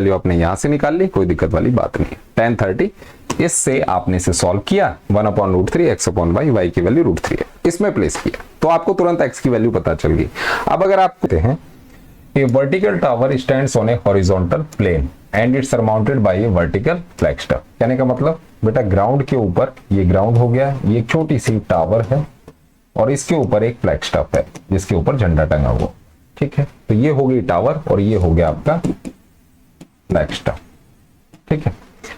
Value आपने यहां से निकाल ली, कोई दिक्कत वाली बात नहीं है। tan 30 इससे आपने इसे सॉल्व किया, 1/√3 x/y, y की वैल्यू √3 है, इसमें प्लेस किया तो आपको तुरंत x की वैल्यू पता चल गई। अब अगर आप कहते हैं A vertical tower stands on a horizontal plane and it's surmounted by a vertical flagstaff। कहने का मतलब बेटा ग्राउंड के ऊपर, ये ग्राउंड हो गया, ये एक छोटी सी टावर है और इसके ऊपर एक फ्लैगस्टाफ है जिसके ऊपर झंडा टंगा हुआ, ठीक है। तो ये हो गई टावर और ये हो गया आपका फ्लैगस्टाफ, ठीक है।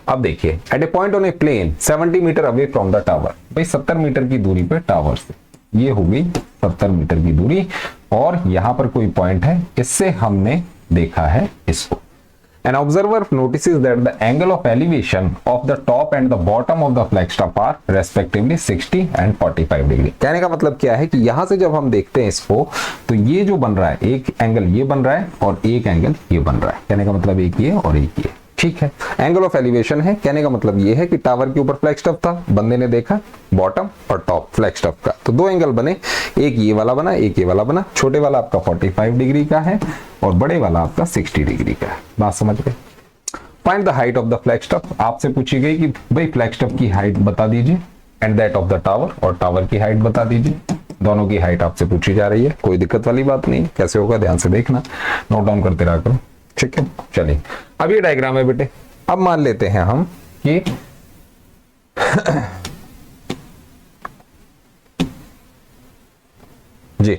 अब देखिए at a point on a plane 70 meter away from the tower, भाई 70 मीटर की दूरी पे टावर से, ये हो गई 70 मीटर की दूरी और यहां पर कोई पॉइंट है, इससे हमने देखा है इसको। An observer notices that the angle of elevation of the top and the bottom of the flagstaff are respectively 60 and 45 degree. कहने का मतलब क्या है कि यहां से जब हम देखते हैं इसको तो ये जो बन रहा है, एक एंगल ये बन रहा है और एक एंगल ये बन रहा है। कहने का मतलब एक ये और एक ये, ठीक है। एंगल ऑफ एलिवेशन है, कहने का मतलब ये है कि टावर के ऊपर फ्लैगस्टाफ था, बंदे ने देखा बॉटम और टॉप फ्लैगस्टाफ का, तो दो एंगल बने, एक ये वाला बना, एक ये वाला बना। छोटे वाला आपका 45 डिग्री का है और बड़े वाला आपका 60 डिग्री का है। बात समझ गए। Find the height of the Flagstaff, आपसे पूछी गई कि भाई फ्लैगस्टाफ की हाइट बता दीजिए and that of the tower, और टावर की हाइट बता दीजिए। दोनों की हाइट आपसे पूछी जा रही है, कोई दिक्कत वाली बात नहीं। कैसे होगा ध्यान से देखना, नोट डाउन करते रहा करो, ठीक है। चलिए अब ये डायग्राम है बेटे। अब मान लेते हैं हम कि जी,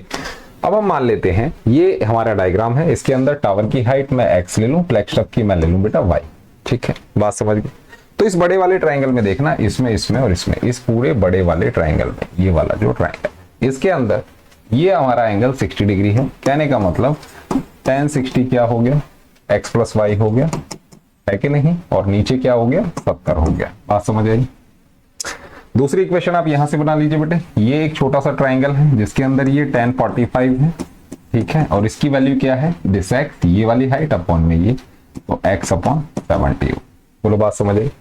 अब हम मान लेते हैं ये हमारा डायग्राम है, इसके अंदर टावर की हाइट मैं x ले लूं, फ्लैगस्टाफ की मैं ले लूं बेटा y, ठीक है। बात समझ गए। तो इस बड़े वाले ट्रायंगल में देखना, इसमें इसमें और इसमें, इस पूरे बड़े वाले ट्रायंगल में, ये वाला जो ट्रायंगल, इसके अंदर ये हमारा एंगल 60 डिग्री है। कहने का मतलब tan 60 क्या हो गया, x + y हो गया, है कि नहीं, और नीचे क्या हो गया, 70 हो गया। बात समझ आई। दूसरी इक्वेशन आप यहां से बना लीजिए बेटे। ये एक छोटा सा ट्रायंगल है जिसके अंदर ये tan 45 है, ठीक है, और इसकी वैल्यू क्या है, दिस x, ये वाली हाइट अपॉन में ये, तो x/70। बोलो बात समझ आई।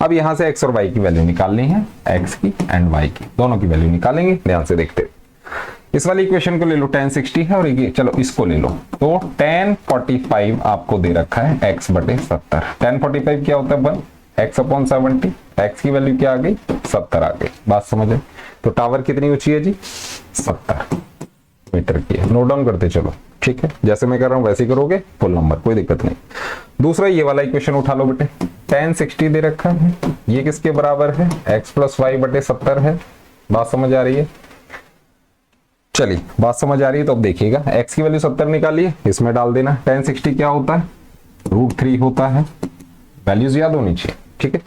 अब यहां से x और y की वैल्यू निकालनी है, x की एंड y की, दोनों की वैल्यू निकालेंगे। ध्यान से देखते, इस वाली इक्वेशन को ले लो, tan 60 है, और ये चलो इसको ले लो, तो tan 45 आपको दे रखा है x/70। tan 45 क्या होता है, 1 x/70, x की वैल्यू क्या आ गई, 70 आ गई। बात समझ आई। तो टावर कितनी ऊंची है जी, 70 मीटर की है। नोट डाउन करते चलो, ठीक है। जैसे मैं कर रहा हूं वैसे ही करोगे, फुल नंबर, कोई दिक्कत नहीं। दूसरा ये वाला इक्वेशन उठा लो बेटे। tan 60 दे रखा है, ये किसके बराबर है, x + y/70 है। बात समझ आ रही है। चलिए बात समझ आ रही है तो अब देखिएगा, x की वैल्यू 70 निकालिए, इसमें डाल देना। tan 60 क्या होता है, √3 होता है, वैल्यूज याद होनी चाहिए, ठीक है।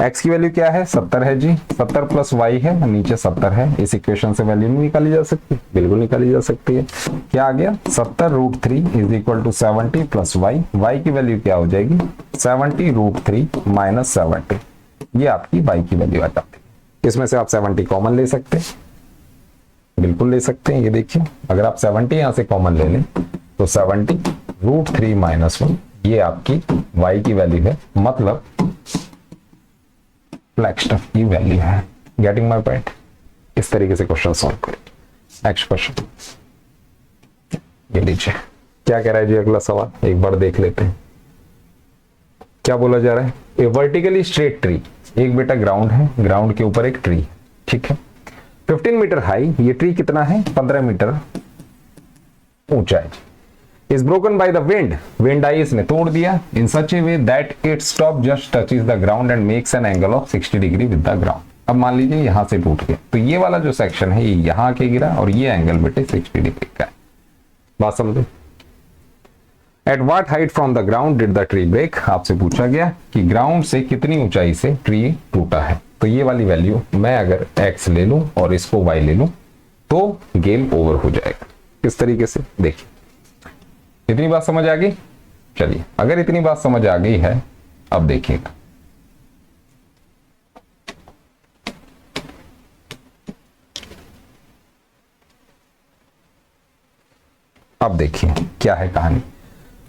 x की वैल्यू क्या है, 70 है जी, 70 + y है, नीचे 70 है। इस इक्वेशन से वैल्यू नहीं निकाली जा सकती, बिल्कुल निकाली जा सकती है। क्या आ गया, 70 √3 = 70 + y, y की वैल्यू क्या हो जाएगी, 70 √3 - 70, ये आपकी y की वैल्यू आ जाती है। इसमें से आप 70 कॉमन ले सकते हैं, बिल्कुल ले सकते हैं। ये देखिए, अगर आप 70 यहां से कॉमन ले लें तो 70 √3 - 1, ये आपकी y की वैल्यू है, मतलब फ्लैगस्टाफ की वैल्यू है। Getting my point. इस तरीके से क्वेश्चन सॉल्व करें। नेक्स्ट क्वेश्चन, ये लीजिए क्या कह रहा है जी अगला सवाल, एक बार देख लेते हैं। क्या बोला जा रहा है, ए वर्टिकली स्ट्रेट ट्री, एक बेटा ग्राउंड है, ग्राउंड के ऊपर एक ट्री, ठीक है, 15 मीटर हाई, ये ट्री कितना है, 15 मीटर ऊंचा है। Is broken by the wind, wind आई इसने तोड़ दिया, in such a way that its top just touches the ground and makes an angle of 60 degree with the ground. अब मान लीजिए यहां से टूट गया, तो ये वाला जो सेक्शन है ये यहां आके गिरा और ये एंगल बेटे 60 डिग्री का है। बात समझे। At what height from the ground did the tree break, आपसे पूछा गया कि ग्राउंड से कितनी ऊंचाई से ट्री टूटा है। तो ये वाली वैल्यू मैं अगर x ले लूं और इसको y ले लूं तो गेम ओवर हो जाएगा। किस तरीके से, देखिए इतनी बात समझ आ गई। चलिए अगर इतनी बात समझ आ गई है, अब देखिएगा, अब देखिए क्या है कहानी।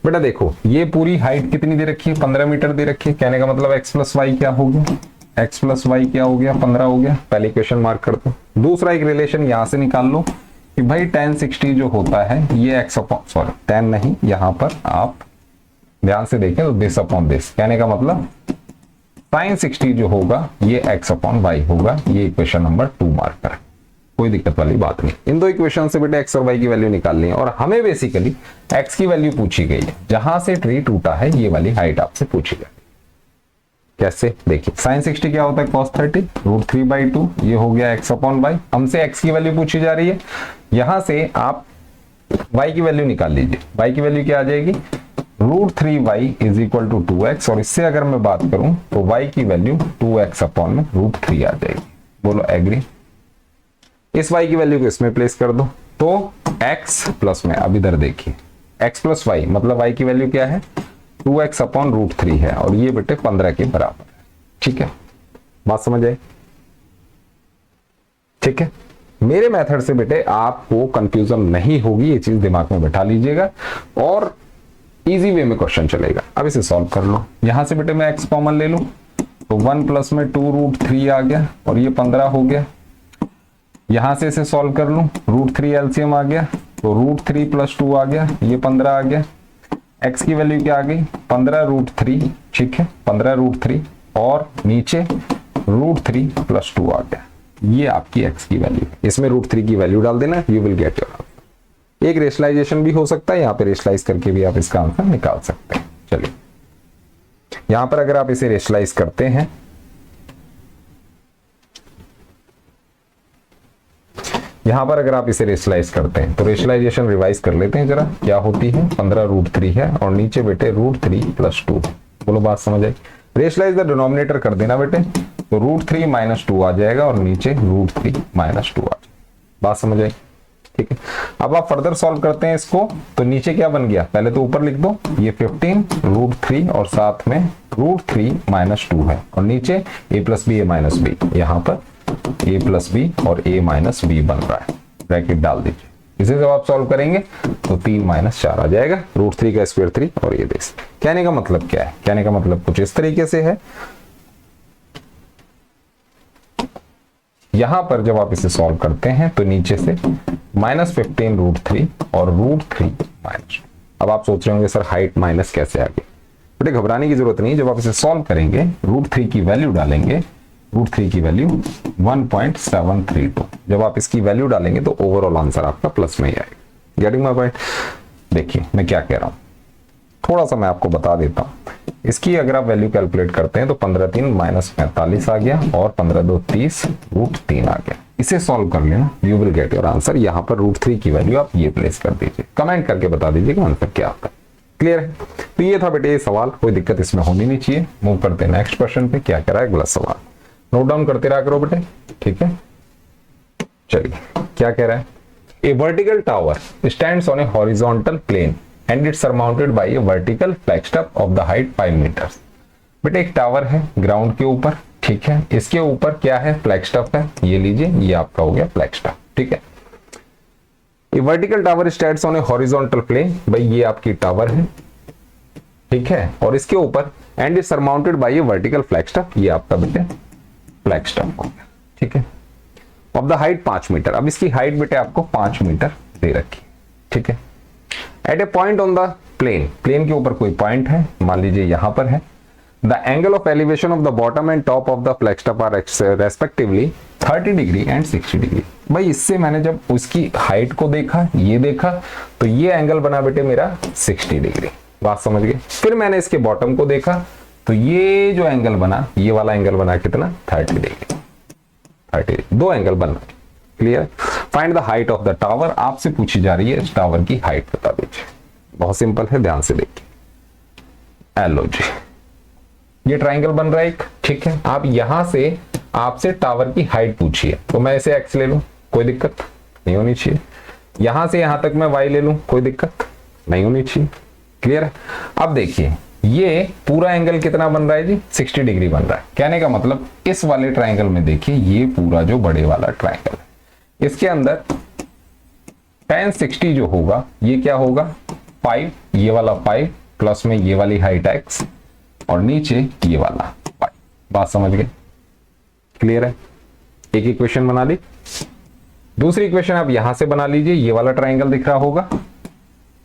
बेटा देखो ये पूरी हाइट कितनी दे रखी है, 15 मीटर दे रखी है। कहने का मतलब x + y क्या हो गया, x + y क्या हो गया, 15 हो गया। पहले क्वेश्चन मार्क कर दो। दूसरा एक रिलेशन यहां से निकाल लो कि भाई tan 60 जो होता है ये tan नहीं, यहां पर आप ध्यान से देखें तो दिस अपॉन दिस, कहने का मतलब sin 60 जो होगा ये x अपॉन वाई होगा। ये इक्वेशन नंबर 2 मार्क करें, कोई दिक्कत वाली बात नहीं। इन दो इक्वेशन से बेटा x और y की वैल्यू निकालनी है और हमें बेसिकली x की वैल्यू पूछी गई है, जहां से ट्री टूटा है ये वाली हाइट आपसे पूछी गई। कैसे देखिए, sin 60 क्या होता है cos 30 √3/2, ये हो गया x अपॉन वाई। हमसे x की वैल्यू पूछी जा रही है, यहां से आप y की वैल्यू निकाल लीजिए। y की वैल्यू क्या आ जाएगी, √3y is equal to 2x, और इससे अगर मैं बात करूं तो y की वैल्यू 2x अपॉन में √3 आ जाएगी। बोलो एग्री। इस y की वैल्यू को इसमें प्लेस कर दो तो x प्लस में, अब इधर देखिए x प्लस वाई मतलब y की वैल्यू क्या है 2x अपॉन √3 है, और ये बेटे 15 के बराबर है। ठीक है, बात समझ आई? ठीक है, मेरे मेथड से बेटे आपको कंफ्यूजन नहीं होगी, ये चीज दिमाग में बैठा लीजिएगा और इजी वे में क्वेश्चन चलेगा। अब इसे सॉल्व कर लो। यहां से बेटे मैं x कॉमन ले लूं तो 1 प्लस में 2√3 आ गया और ये 15 हो गया। यहां से इसे सॉल्व कर लूं, √3 एलसीएम आ गया तो √3 प्लस 2 आ गया, ये 15 आ गया। x की वैल्यू क्या आ गई 15√3, ठीक है 15√3, और नीचे √3 प्लस 2 आ गया, ये आपकी x की वैल्यू। इसमें √3 की वैल्यू डाल देना, you will get your answer. एक रेशनलाइजेशन भी हो सकता है, यहाँ पे रेशनलाइज करके भी आप इसका आंसर निकाल सकते हैं। चलिए यहां पर अगर आप इसे रेशनलाइज करते हैं, यहां पर अगर आप इसे रेशनलाइज करते हैं तो रेशनलाइजेशन रिवाइज कर लेते हैं जरा, क्या होती है 15√3 है और नीचे बेटे √3 प्लस 2। बोलो बात समझ आई? रेशनलाइज द डिनोमिनेटर कर देना बेटे, तो √3 माइनस 2 आ जाएगा और नीचे √3 माइनस 2 आ जाएगा। बात समझ आई? ठीक है, अब आप फर्दर सॉल्व करते हैं इसको, तो नीचे क्या बन गया, पहले तो ऊपर लिख दो, ये 15√3 और साथ में √3 माइनस 2 है, और नीचे a plus b a minus b, यहाँ पर a प्लस बी और a माइनस बी बन रहा है, ब्रैकेट डाल दीजिए। इसे जब आप सॉल्व करेंगे तो 3 माइनस 4 आ जाएगा, √3 का स्क्वायर 3 और ये देख। कहने का मतलब क्या है, कहने का मतलब कुछ इस तरीके से है। यहां पर जब आप इसे सॉल्व करते हैं तो नीचे से -15√3 और √3 माइनस। अब आप सोच रहे होंगे सर हाइट माइनस कैसे आ गई, बेटे घबराने की जरूरत नहीं। जब आप इसे सॉल्व करेंगे √3 की वैल्यू डालेंगे, √3 की वैल्यू 1.732, जब आप इसकी वैल्यू डालेंगे तो ओवरऑल आंसर आपका प्लस में ही आएगा। Getting my point? देखिए मैं क्या कह रहा हूं, थोड़ा सा मैं आपको बता देता हूं। इसकी अगर आप वैल्यू कैलकुलेट करते हैं तो 15×3 -45 आ गया और 15×2 30 √3 आ गया। इसे सॉल्व कर लेना, you will get your answer. यहां पर √3 की वैल्यू आप ये प्लेस कर दीजिए, कमेंट करके बता दीजिए कि आंसर क्या आता है। क्लियर है? तो ये था बेटे ये सवाल, कोई दिक्कत इसमें होनी नहीं चाहिए। मूव करते हैं नेक्स्ट क्वेश्चन पे। क्या कह रहा है अगला सवाल, नोट डाउन करते रहा करो बेटे, ठीक है। चलिए क्या कह रहा है, a vertical tower stands on a horizontal plane and it's surmounted by a vertical flagstone of the height 5 meters। बेटे एक टावर है ग्राउंड के ऊपर, ठीक है, इसके ऊपर क्या है फ्लैगस्टॉप है, ये लीजिए, ये आपका हो गया फ्लैगस्टॉप, ठीक है। ये vertical tower stands on a horizontal plane, भाई ये आपकी टावर है, ठीक है, और इसके ऊपर and is surmounted by a vertical flagstaff, ये आपका बेटे फ्लैगस्टॉप हो गया, ठीक है, ऑफ द हाइट 5 मीटर। अब इसकी हाइट बेटे आपको 5 मीटर दे रखी, ठीक है। At a point on the plane, plane के ऊपर कोई पॉइंट है, मान लीजिए यहां पर है। The angle of elevation of the bottom and top of the flagstaff are respectively 30 degree and 60 degree. भाई इससे मैंने जब उसकी हाइट को देखा, ये देखा, तो ये एंगल बना बेटे मेरा 60 डिग्री। बात समझ गए? फिर मैंने इसके बॉटम को देखा तो ये जो एंगल बना, ये वाला एंगल बना कितना 30 डिग्री, 30, दो एंगल बना। Clear? Find the height of the tower, आपसे पूछी जा रही है इस टावर की हाइट बता दीजिए। बहुत सिंपल है, ध्यान से देखिए। एलो जी, ये ट्राइंगल बन रहा है एक, ठीक है। आप यहां से आपसे टावर की हाइट पूछी है, तो मैं इसे एक्स ले लूं, कोई दिक्कत नहीं होनी चाहिए। यहां से यहां तक मैं वाई ले लूं, कोई दिक्कत नहीं होनी चाहिए। क्लियर है? अब देखिए ये पूरा एंगल कितना बन रहा है जी, 60 डिग्री बन रहा है। कहने का मतलब इस वाले ट्राइंगल में देखिए, ये पूरा जो बड़े वाला ट्राइंगल है, इसके अंदर tan 60 जो होगा ये क्या होगा 5, ये वाला 5 प्लस में ये वाली हाइट x और नीचे ये वाला 5। बात समझ गए? क्लियर है? एक इक्वेशन बना ली। दूसरी इक्वेशन आप यहां से बना लीजिए, ये वाला ट्राइंगल दिख रहा होगा,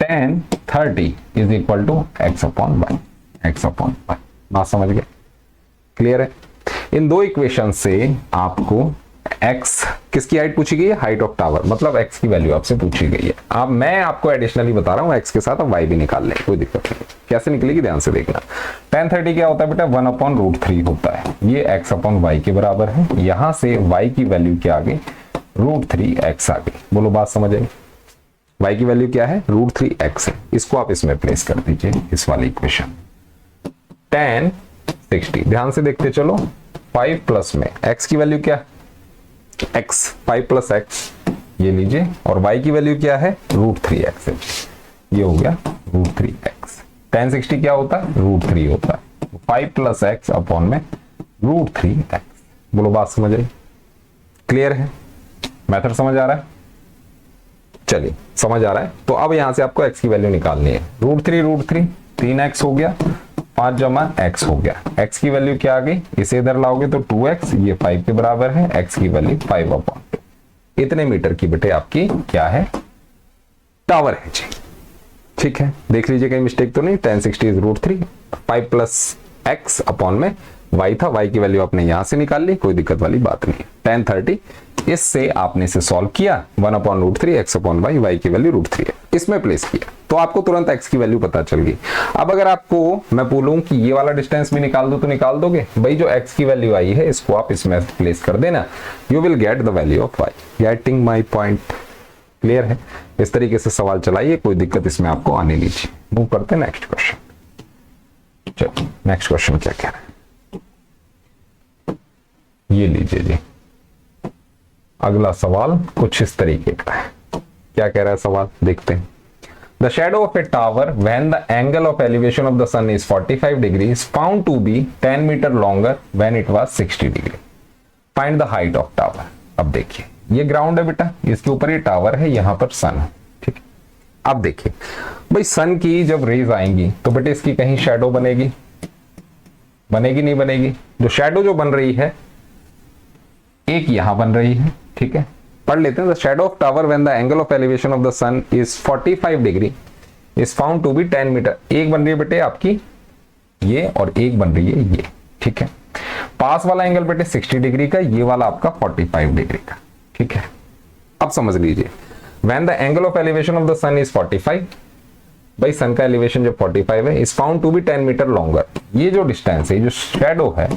tan 30 is equal to x upon y, x upon y. बात समझ गए? क्लियर है? इन दो इक्वेशन से आपको x किसकी हाइट पूछी गई है? हाइट ऑफ टावर, मतलब x की वैल्यू आपसे पूछी गई है। अब मैं आपको एडिशनली बता रहा हूं x के साथ अब y भी निकाल लें, कोई दिक्कत नहीं। कैसे निकलेगी ध्यान से देखना। tan 30 क्या होता है बेटा? 1/√3 होता है। ये x अपॉन y के बराबर है। यहां से y की वैल्यू क्या आ गई? √3x आ गई। बोलो बात समझ आई? y की वैल्यू क्या है? √3x है। इसको आप इसमें प्लेस कर दीजिए, इस वाली इक्वेशन। tan 60, ध्यान से देखते चलो। 5 प्लस में x की वैल्यू क्या? x, 5 प्लस x ये लीजिए, और y की वैल्यू क्या है? √3x है। ये हो गया √3x। tan 60 क्या होता है? √3 होता है। 5 प्लस x अपॉन में √3x। बोलो बात समझ आई? क्लियर है? मेथड समझ आ रहा है? चलिए समझ आ रहा है। तो अब यहां से आपको x की वैल्यू निकालनी है। √3 3x हो गया, 5 जमा x हो गया। x की वैल्यू क्या आ गई? इसे इधर लाओगे तो 2x, ये 5 के बराबर है। x की वैल्यू 5/2। इतने मीटर की बेटे आपकी क्या है? टावर है जी। ठीक है, देख लीजिए कहीं मिस्टेक तो नहीं। tan 60 is √3, 5 plus x upon में y था। y की वैल्यू आपने यहां से निकाल ली, कोई दिक्कत वाली बात नहीं। tan 30 इससे आपने इसे सॉल्व किया, 1/√3 x अपॉन वाई, y की वैल्यू √3 है, इसमें प्लेस किया तो आपको तुरंत x की वैल्यू पता चल गई। अब अगर आपको मैं बोलूं कि ये वाला डिस्टेंस भी निकाल दो तो निकाल दोगे? भाई जो x की वैल्यू आई है इसको आप इसमें प्लेस कर देना, you will get the value of y। Getting my point? Clear है? इस तरीके से सवाल चलाइए, कोई दिक्कत इसमें आपको आने लीजिए। मूव करते हैं नेक्स्ट क्वेश्चन। चलो नेक्स्ट क्वेश्चन क्या कह रहा है, ये लीजिए जी। अगला सवाल कुछ इस तरीके का है। क्या कह रहा है सवाल, देखते हैं। The shadow of a tower when the angle of elevation of the sun is 45 degree is found to be 10 meter longer when it was 60 degree. Find the height of tower. अब देखिए ये ग्राउंड है बेटा, इसके ऊपर ये tower है, यहां पर सन है। ठीक है, अब देखिए भाई सन की जब रेज आएंगी तो बेटे इसकी कहीं शैडो बनेगी? बनेगी नहीं बनेगी? जो शैडो जो बन रही है एक यहां बन रही है। ठीक है, पढ़ लेते हैं। The shadow of tower when the angle of elevation of the sun is 45 degree is found to be 10 metre. एक बन रही है बेटे आपकी ये, और एक बन रही है ये। ठीक है, पास वाला एंगल बेटे 60 डिग्री का, ये वाला आपका 45 डिग्री का। ठीक है, अब समझ लीजिए when the angle of elevation of the sun is 45, भाई सन का एलिवेशन जो 45 है, is found to be 10 metre longer. ये जो डिस्टेंस है, जो शैडो है,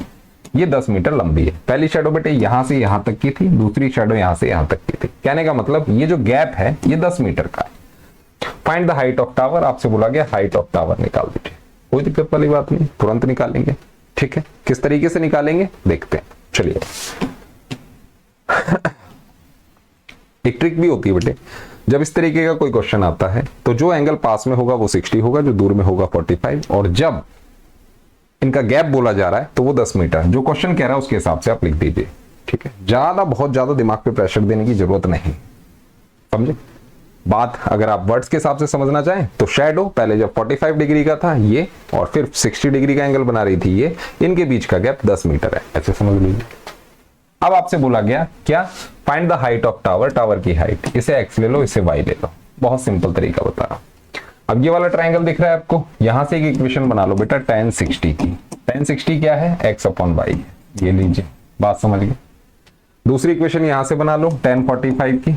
ये 10 मीटर लंबी है। पहली शैडो बेटे यहां से यहां तक की थी, दूसरी शैडो यहां से यहां तक की थी। कहने का मतलब ये जो गैप है ये 10 मीटर का है। Find the height of tower, आपसे बोला गया हाइट ऑफ टावर निकाल दीजिए। कोई दिक्कत वाली बात नहीं, तुरंत निकालेंगे। ठीक है, किस तरीके से निकालेंगे देखते हैं। चलिए एक ट्रिक भी होती है बेटे, जब इस तरीके का कोई क्वेश्चन आता है तो जो एंगल पास में होगा वो 60 होगा, जो दूर में होगा 45, और जब इनका गैप बोला जा रहा है तो वो 10 मीटर। जो क्वेश्चन कह रहा है उसके हिसाब से आप लिख दीजिए। ठीक है, बहुत ज्यादा दिमाग पे प्रेशर देने की जरूरत नहीं, समझे बात? अगर आप वर्ड्स के हिसाब से समझना चाहें तो शैडो पहले जब 45 डिग्री का था ये, और फिर 60 डिग्री का एंगल बना रही थी ये, इनके बीच का गैप 10 मीटर है, ऐसे समझ लीजिए। अब आपसे बोला गया क्या? Find the height of tower, tower की हाइट। इसे एक्स ले लो, इसे वाई ले लो। बहुत सिंपल तरीका बता रहा हूं। अब ये वाला ट्रायंगल दिख रहा है आपको, यहां से एक इक्वेशन बना लो बेटा tan 60 की। tan 60 क्या है? x upon y. ये लीजिए, बात समझ गए। दूसरी इक्वेशन यहां से बना लो tan 45 की।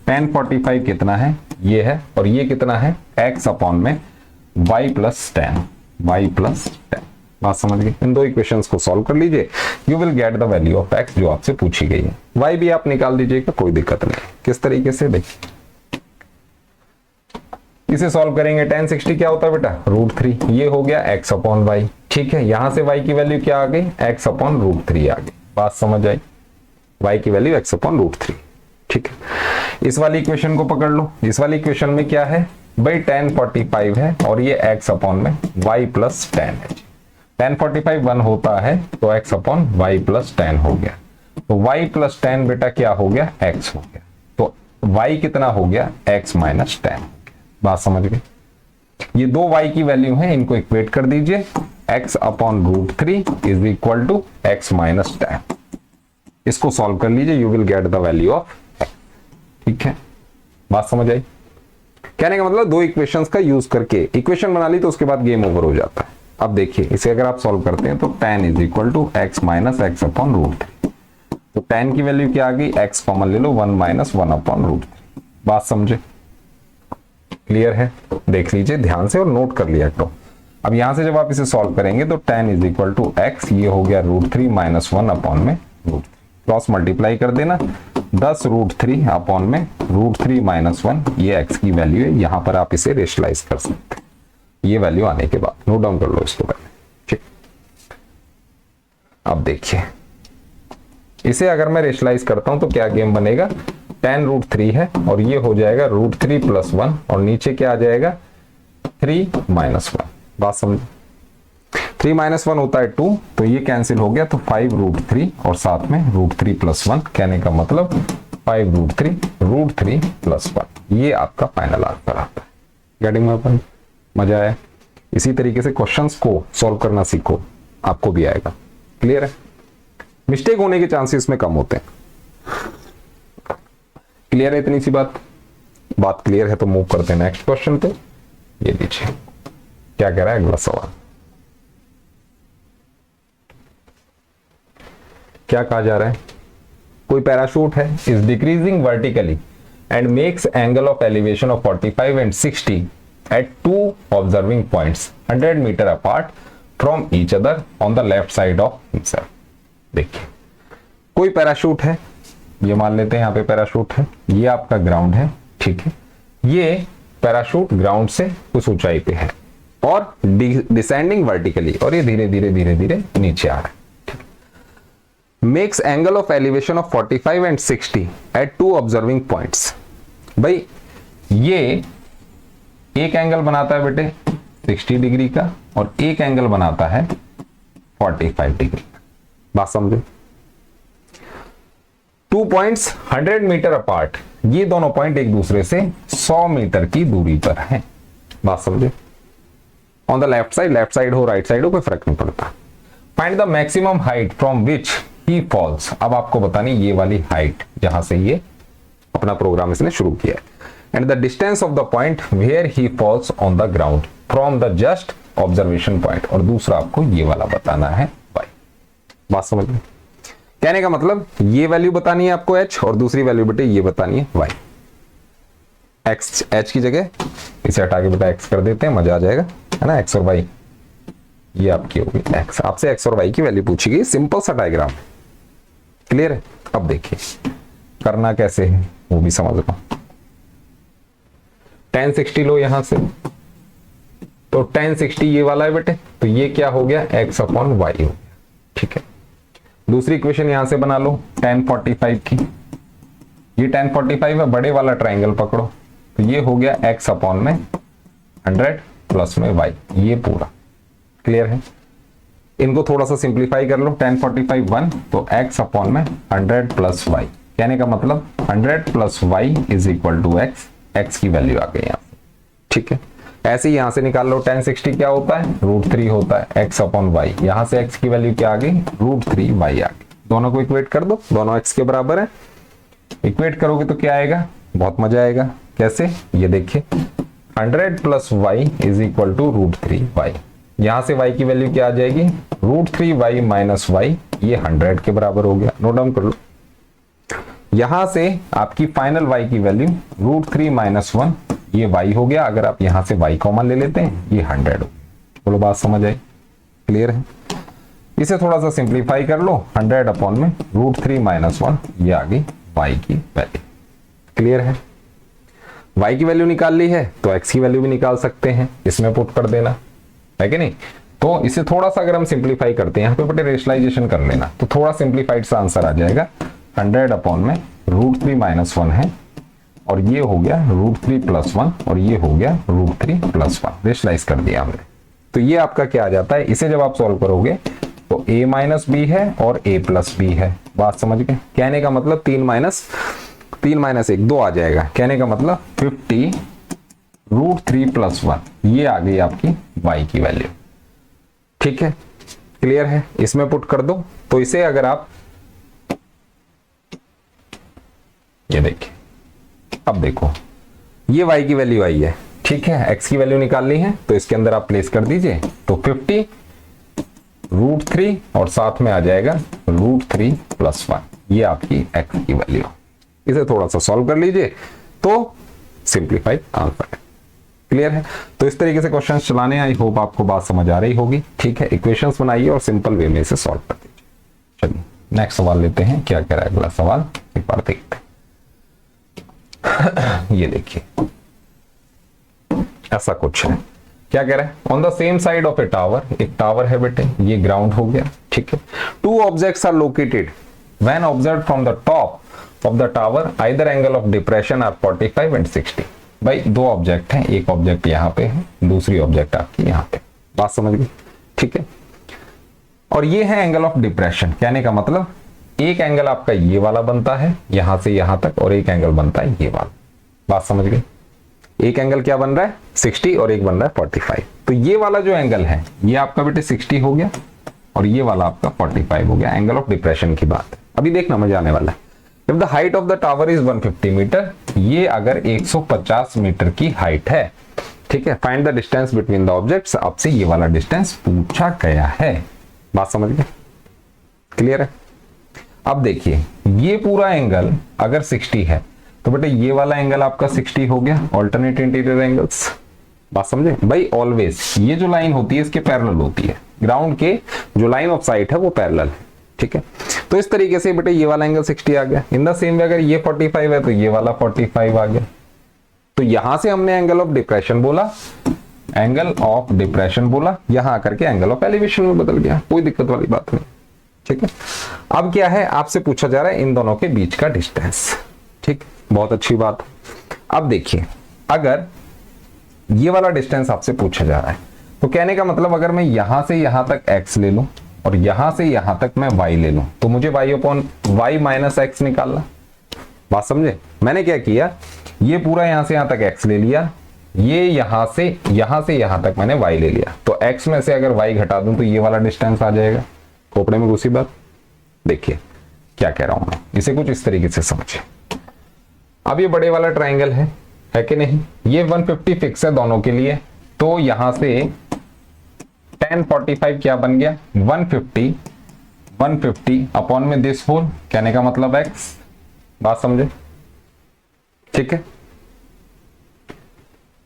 tan 45 कितना है? ये है, और ये कितना है? x अपॉन में y plus tan, y plus tan। बात समझ गए। इन दो इक्वेशंस को सॉल्व कर लीजिए, you will get the value of x जो आपसे पूछी गई है। y भी आप निकाल दीजिएगा, कोई दिक्कत नहीं। किस तरीके से देखिए, इसे सॉल्व करेंगे। tan 60 क्या होता है बेटा? √3। ये हो गया x अपॉन वाई। ठीक है, यहां से y की वैल्यू क्या आ गई? x अपॉन √3 आ गई। बात समझ आई? y की वैल्यू x अपॉन √3। ठीक है, इस वाली इक्वेशन को पकड़ लो। इस वाली इक्वेशन में क्या है भाई? tan 45 है, और ये x अपॉन में y प्लस tan है। tan 45 1 होता है तो x upon y plus tan हो गया। तो y प्लस tan बेटा क्या हो गया? x हो गया। तो y कितना हो गया? x minus tan। बात समझ गए? ये दो y की वैल्यू है, इनको इक्वेट कर दीजिए। x upon √3 is equal to x minus tan। इसको सॉल्व कर लीजिए, you will get the value of x। ठीक है, बात समझ आई? कहने का मतलब दो इक्वेशंस का यूज करके इक्वेशन बना ली तो उसके बाद गेम ओवर हो जाता है। अब देखिए इसे अगर आप सॉल्व करते हैं तो tan is equal to x minus x upon root three. तो tan की वैल्यू क्या आ गई, x कॉमन ले लो, 1 माइनस 1 अपॉन रूट थ्री। बात समझे, क्लियर है? देख लीजिए ध्यान से और नोट कर लिया करो। अब यहां से जब आप इसे सॉल्व करेंगे तो tan is equal to x, ये हो गया रूट थ्री माइनस 1 अपॉन में रूट थ्री, क्रॉस मल्टीप्लाई कर देना, 10 रूट थ्री अपॉन में रूट थ्री माइनस 1, ये x की वैल्यू है। यहां पर आप इसे रेशलाइज कर सकते हैं ये वैल्यू आने के बाद, नोट डाउन कर लो इसको पहले, ठीक। अब देखिए इसे अगर मैं रेशलाइज करता हूं तो क्या गेम बनेगा, tan रूट थ्री है और ये हो जाएगा रूट थ्री प्लस 1 और नीचे क्या आ जाएगा 3 माइनस 1। बात समझ, 3 माइनस 1 होता है 2, तो ये कैंसिल हो गया, तो 5 रूट थ्री और साथ में रूट थ्री प्लस 1, कहने का मतलब 5 रूट थ्री प्लस 1, ये आपका फाइनल आंसर आता है। Getting my point? मजा आया? इसी तरीके से क्वेश्चंस को सॉल्व करना सीखो, आपको भी आएगा। क्लियर है? मिस्टेक होने के चांसेस में कम होते हैं। क्लियर है इतनी सी बात? बात क्लियर है तो मूव करते हैं नेक्स्ट क्वेश्चन पे। ये लीजिए क्या कह रहा है अगला सवाल, क्या कहा जा रहा है, कोई पैराशूट है is decreasing vertically and makes angle of elevation of 45 and 60 at two observing points 100 meter apart from each other on the left side of himself। देखिए कोई पैराशूट है, ये मान लेते हैं यहाँ पे पैराशूट है, ये आपका ग्राउंड है, ठीक है। ये पैराशूट ग्राउंड से कुछ ऊंचाई पे है और डिसेंडिंग वर्टिकली, और ये धीरे धीरे नीचे आ रहा है। Makes angle of elevation of 45 and 60 at two observing points. भाई ये एक एंगल बनाता है बेटे 60 डिग्री का और एक एंगल बनाता है 45 डिग्री का। बात समझे? 2 पॉइंट्स 100 मीटर अपार्ट, ये दोनों पॉइंट एक दूसरे से 100 मीटर की दूरी पर हैं। बात समझे? ऑन द लेफ्ट साइड हो राइट साइड हो कोई फर्क नहीं पड़ता। Find the maximum height from which he falls. अब आपको बतानी ये वाली हाइट जहां से ये अपना प्रोग्राम इसने शुरू किया है। And the distance of the point where he falls on the ground from the just observation point, और दूसरा आपको ये वाला बताना है y। बात समझ में? कहने का मतलब ये वैल्यू बतानी है आपको h और दूसरी वैल्यू बेटे ये बतानी है y। x h की जगह इसे हटा के बेटा x कर देते हैं, मजा आ जाएगा, है ना। x और y ये आपकी होगी x, आपसे x और y की वैल्यू पूछी गई, सिंपल सा डायग्राम। क्लियर है? अब देखिए करना कैसे है वो भी समझ लो। tan 60 लो यहां से, तो tan 60 ये वाला है बेटे, तो ये क्या हो गया x अपॉन y हो गया, ठीक है। दूसरी इक्वेशन यहां से बना लो tan 45 की, ये tan 45 है, बड़े वाला ट्राइंगल पकड़ो, तो ये हो गया x अपॉन में 100 प्लस में y, ये पूरा। क्लियर है? इनको थोड़ा सा सिंप्लीफाई कर लो, tan 45 1, तो x अपॉन में 100 प्लस y, कहने का मतलब 100 plus y is equal to x, x की वैल्यू आ गई यहाँ पे, ठीक है। ऐसे ही यहां से निकाल लो, tan 60 क्या होता है रूट थ्री होता है, x अपॉन y, यहां से x की वैल्यू क्या आ गई रूट थ्री y आ गई। दोनों को इक्वेट कर दो, दोनों x के बराबर है, इक्वेट करोगे तो क्या आएगा, बहुत मजा आएगा। कैसे? ये देखिए 100 plus y is equal to root three y, यहां से y की वैल्यू क्या आ जाएगी root three y minus y, ये 100 के बराबर हो गया। नोट डाउन कर लो, यहां से आपकी फाइनल y की वैल्यू रूट थ्री माइनस 1, ये y हो गया। अगर आप यहां से y कॉमन ले लेते हैं ये 100 हो। बोलो बात समझ आई? क्लियर है? इसे थोड़ा सा सिंप्लीफाई कर लो, 100 अपॉन में रूट थ्री माइनस 1, ये आ गई y की वैल्यू। क्लियर है? y की वैल्यू निकाल ली है तो x की वैल्यू भी निकाल सकते हैं, इसमें पुट कर देना है कि नहीं। तो इसे थोड़ा सा अगर हम सिंप्लीफाई करते हैं, यहाँ पे बेटे रेशनलाइजेशन कर लेना, तो थोड़ा सिंप्लीफाइड सा आंसर आ जाएगा 100 अपॉन में रूट थ्री माइनस 1 है, और ये हो गया रूट थ्री प्लस 1, और ये हो गया रूट थ्री प्लस 1, रेशनलाइज कर दिया हमने। तो ये आपका क्या आ जाता है, इसे जब आप सॉल्व करोगे तो a माइनस बी है और a प्लस बी है। बात समझ गए? कहने का मतलब 3 माइनस 1 2 आ जाएगा, कहने का मतलब 50 रूट थ्री प्लस 1, ये आ गई आपकी y की वैल्यू, ठीक है। क्लियर है? इसमें पुट कर दो, तो इसे अगर आप ये देखिए, अब देखो ये y की वैल्यू आई है, ठीक है, x की वैल्यू निकालनी है तो इसके अंदर आप प्लेस कर दीजिए, तो 50 √3 और साथ में आ जाएगा √3 + 1, ये आपकी x की वैल्यू। इसे थोड़ा सा सॉल्व कर लीजिए तो सिंप्लीफाइड आंसर है। क्लियर है? तो इस तरीके से क्वेश्चन चलाने, आई होप आपको बात समझ आ रही होगी। ठीक है, इक्वेशंस बनाइए और सिंपल वे में इसे सॉल्व कर दीजिए। चलिए नेक्स्ट सवाल लेते हैं, क्या कह रहा है अगला सवाल, एक बार देखते हैं। ये देखिए ऐसा कुछ है, क्या कह रहा है, on the same side of a tower, एक टावर है बेटे, ये ग्राउंड हो गया, ठीक है। Two objects are located when observed from the top of the tower, either angle of depression are 45 and 60। भाई दो ऑब्जेक्ट हैं, एक ऑब्जेक्ट यहाँ पे है, दूसरी ऑब्जेक्ट आपकी यहाँ पे, बात समझ गई, ठीक है। और ये है एंगल ऑफ डिप्रेशन, कहने का मतलब एक एंगल आपका ये वाला बनता है यहां से यहां तक, और एक एंगल बनता है ये वाला, बात समझ गई। एक एंगल क्या बन रहा है 60 और एक बन रहा है 45। तो ये वाला जो एंगल है ये आपका बेटे 60 हो गया और ये वाला आपका 45 हो गया, एंगल ऑफ डिप्रेशन की बात है। अभी देखना मजा आने वाला है। If the height of the tower is 150 metre, ये अगर 150 मीटर की हाइट है, ठीक है, find the distance between the objects, आपसे ये वाला डिस्टेंस पूछा गया है, बात समझ गए, क्लियर है। अब देखिए ये पूरा एंगल अगर 60 है तो बेटा ये वाला एंगल आपका 60 हो गया, ऑल्टरनेट इंटीरियर एंगल्स, बात समझे भाई। ऑलवेज ये जो लाइन होती है इसके पैरेलल होती है, ग्राउंड के जो लाइन ऑफ साइट है वो पैरेलल है, ठीक है। तो इस तरीके से बेटा ये वाला एंगल 60 आ गया। इन द सेम वे अगर ये 45 है तो ये वाला 45 आ गया। तो यहां से हमने एंगल ऑफ डिप्रेशन बोला, एंगल ऑफ डिप्रेशन बोला, यहां आकर के एंगल ऑफ एलिवेशन में बदल गया, कोई दिक्कत वाली बात नहीं, ठीक है। अब क्या है, आपसे पूछा जा रहा है इन दोनों के बीच का डिस्टेंस, ठीक, बहुत अच्छी बात। अब देखिए अगर ये वाला डिस्टेंस आपसे पूछा जा रहा है तो कहने का मतलब अगर मैं यहां से यहां तक x ले लूं और यहां से यहां तक मैं y ले लूं तो मुझे y/y माइनस x निकालना, बात समझे। मैंने क्या किया, ये पूरा यहां से यहां तक x ले लिया, ये यहां से यहां तक मैंने y ले लिया, तो x में से अगर y घटा दूं तो ये वाला डिस्टेंस आ जाएगा। खोपड़े में घुसी बात। देखिए क्या कह रहा हूं मैं, इसे कुछ इस तरीके से समझिए। अब ये बड़े वाला ट्राइंगल है कि नहीं, ये 150 फिक्स है दोनों के लिए, तो यहां से tan 45 क्या बन गया 150 अपॉन में दिस होल, कहने का मतलब x, बात समझे, ठीक है।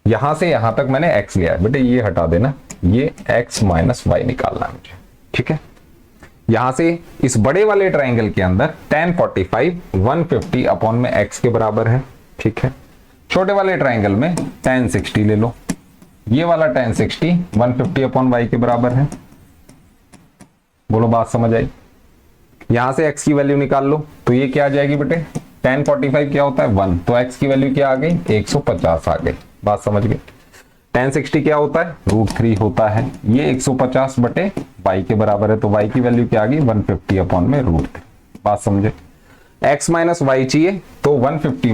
यहां से यहां तक मैंने x लिया है बेटे, ये हटा देना, ये x माइनस y निकालना है मुझे, ठीक है। यहां से इस बड़े वाले ट्राइंगल के अंदर tan 45 150 अपॉन में x के बराबर है, ठीक है। छोटे वाले ट्राइंगल में tan 60 ले लो, ये वाला tan 60 150 अपॉन y के बराबर है, बोलो बात समझ आई। यहां से x की वैल्यू निकाल लो तो ये क्या आ जाएगी बेटे, tan 45 क्या होता है 1, तो x की वैल्यू क्या आ गई 150 आ गई, बात समझ गए। tan 60 क्या होता है √3 होता है, ये 150 बटे y के बराबर है, तो y की वैल्यू क्या आ गई 150 अपॉन में √3, बात समझे। x माइनस y चाहिए तो 150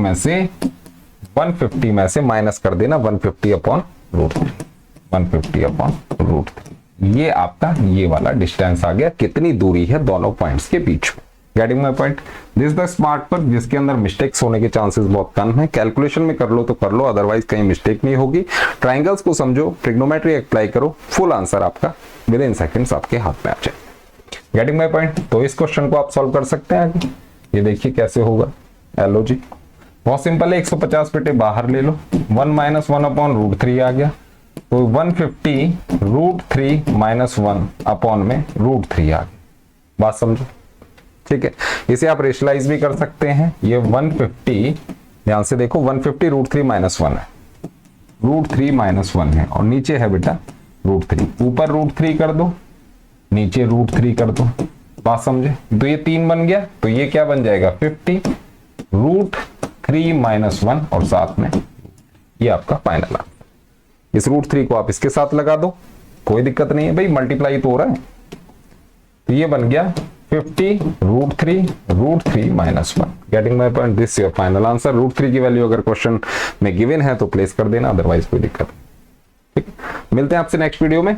में से माइनस कर देना 150 अपॉन √3, 150 अपॉन √3, ये आपका ये वाला डिस्टेंस आ गया, कितनी दूरी है दोनों पॉइंट्स के बीच में। Getting my point, this the smart पर जिसके अंदर मिस्टेक्स होने के चांसेस बहुत कम है। कैलकुलेशन में कर लो तो कर लो, अदरवाइज कहीं मिस्टेक नहीं होगी। ट्राइंगल्स को समझो, ट्रिग्नोमेट्री अप्लाई करो, फुल आंसर आपका विद इन सेकंड्स आपके हाथ में आ जाए। गेटिंग माय पॉइंट, तो इस क्वेश्चन को आप सॉल्व कर सकते हैं आगे। ये देखिए कैसे होगा, एलो जी बहुत सिंपल है, 150 बेटे बाहर ले लो, 1 माइनस 1 अपॉन √3 आ गया, तो 150 √3 माइनस 1 अपॉन में √3 आ गया, बात समझो, ठीक है। इसे आप रेशनलाइज भी कर सकते हैं, ये 150 ध्यान से देखो 150 √3 माइनस 1 है, √3 माइनस 1 है, और नीचे है बेटा √3, ऊपर √3 कर दो, नीचे √3 कर दो, बात समझे। तो ये 3 बन गया, तो ये क्या बन जाएगा 50 √3 माइनस 1 और साथ में ये आपका फाइनल आंसर। इस √3 को आप इसके साथ लगा दो, कोई दिक्कत नहीं है भाई, मल्टीप्लाई तो हो रहा है। तो ये बन गया 50 √3 minus 1। Getting my point, this your final answer. √3 की वैल्यू अगर क्वेश्चन में गिवन है तो प्लेस कर देना, अदरवाइज कोई दिक्कत नहीं, ठीक। मिलते हैं आपसे नेक्स्ट वीडियो में।